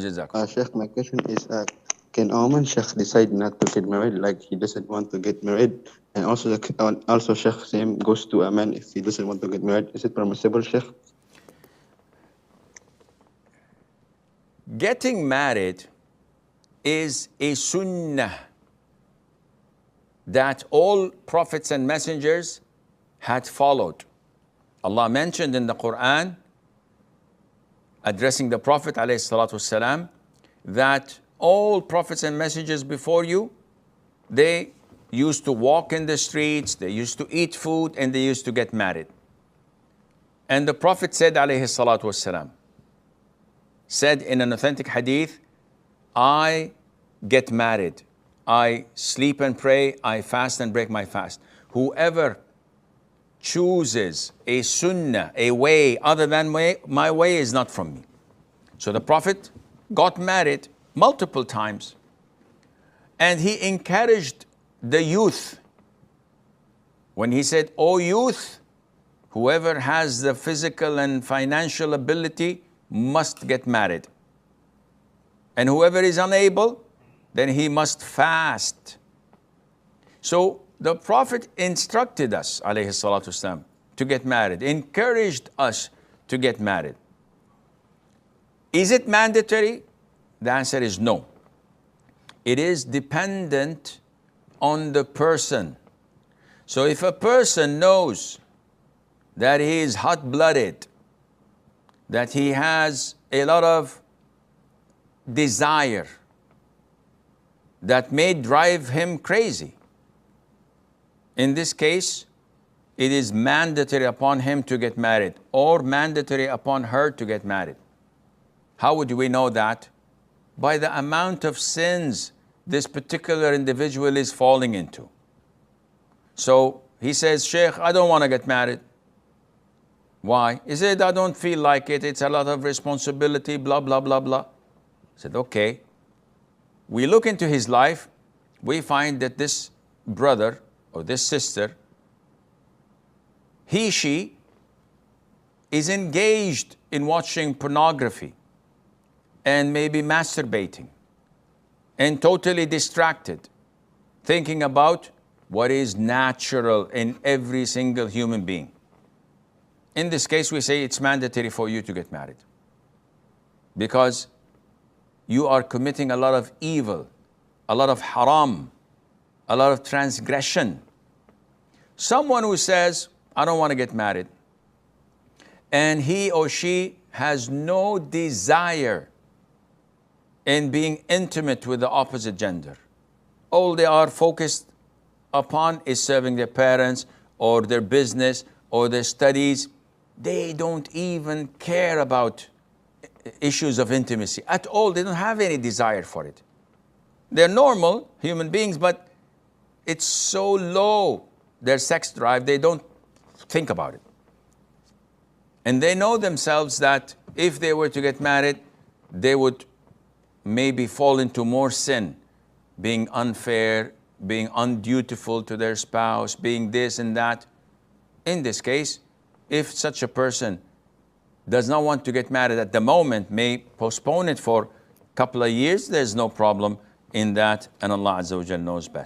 Sheikh, my question is, can a woman, Sheikh, decide not to get married, like he doesn't want to get married? And also, Sheikh, same goes to a man if he doesn't want to get married. Is it permissible, Sheikh? Getting married is a sunnah that all prophets and messengers had followed. Allah mentioned in the Qur'an, addressing the Prophet ﷺ, that all prophets and messengers before you, they used to walk in the streets, they used to eat food, and they used to get married. And the Prophet said ﷺ, said in an authentic hadith, I get married, I sleep and pray, I fast and break my fast. Whoever chooses a sunnah, a way other than my way is not from me. So the Prophet got married multiple times, and he encouraged the youth when he said, "O youth, whoever has the physical and financial ability must get married. And whoever is unable, then he must fast." So the Prophet instructed us, alayhi salatu wasalam, to get married, encouraged us to get married. Is it mandatory? The answer is no. It is dependent on the person. So if a person knows that he is hot-blooded, that he has a lot of desire that may drive him crazy, in this case, it is mandatory upon him to get married, or mandatory upon her to get married. How would we know that? By the amount of sins this particular individual is falling into. So he says, "Sheikh, I don't want to get married." Why? He said, "I don't feel like it. It's a lot of responsibility, blah, blah, blah, blah." I said, okay. We look into his life, we find that this brother or this sister, she is engaged in watching pornography and maybe masturbating and totally distracted, thinking about what is natural in every single human being. In this case, we say it's mandatory for you to get married because you are committing a lot of evil, a lot of haram, a lot of transgression. Someone who says, "I don't want to get married," and he or she has no desire in being intimate with the opposite gender. All they are focused upon is serving their parents or their business or their studies. They don't even care about issues of intimacy at all. They don't have any desire for it. They're normal human beings, but it's so low, their sex drive, they don't think about it. And they know themselves that if they were to get married, they would maybe fall into more sin, being unfair, being undutiful to their spouse, being this and that. In this case, if such a person does not want to get married at the moment, may postpone it for a couple of years, there's no problem in that, and Allah Azza wa Jalla knows best.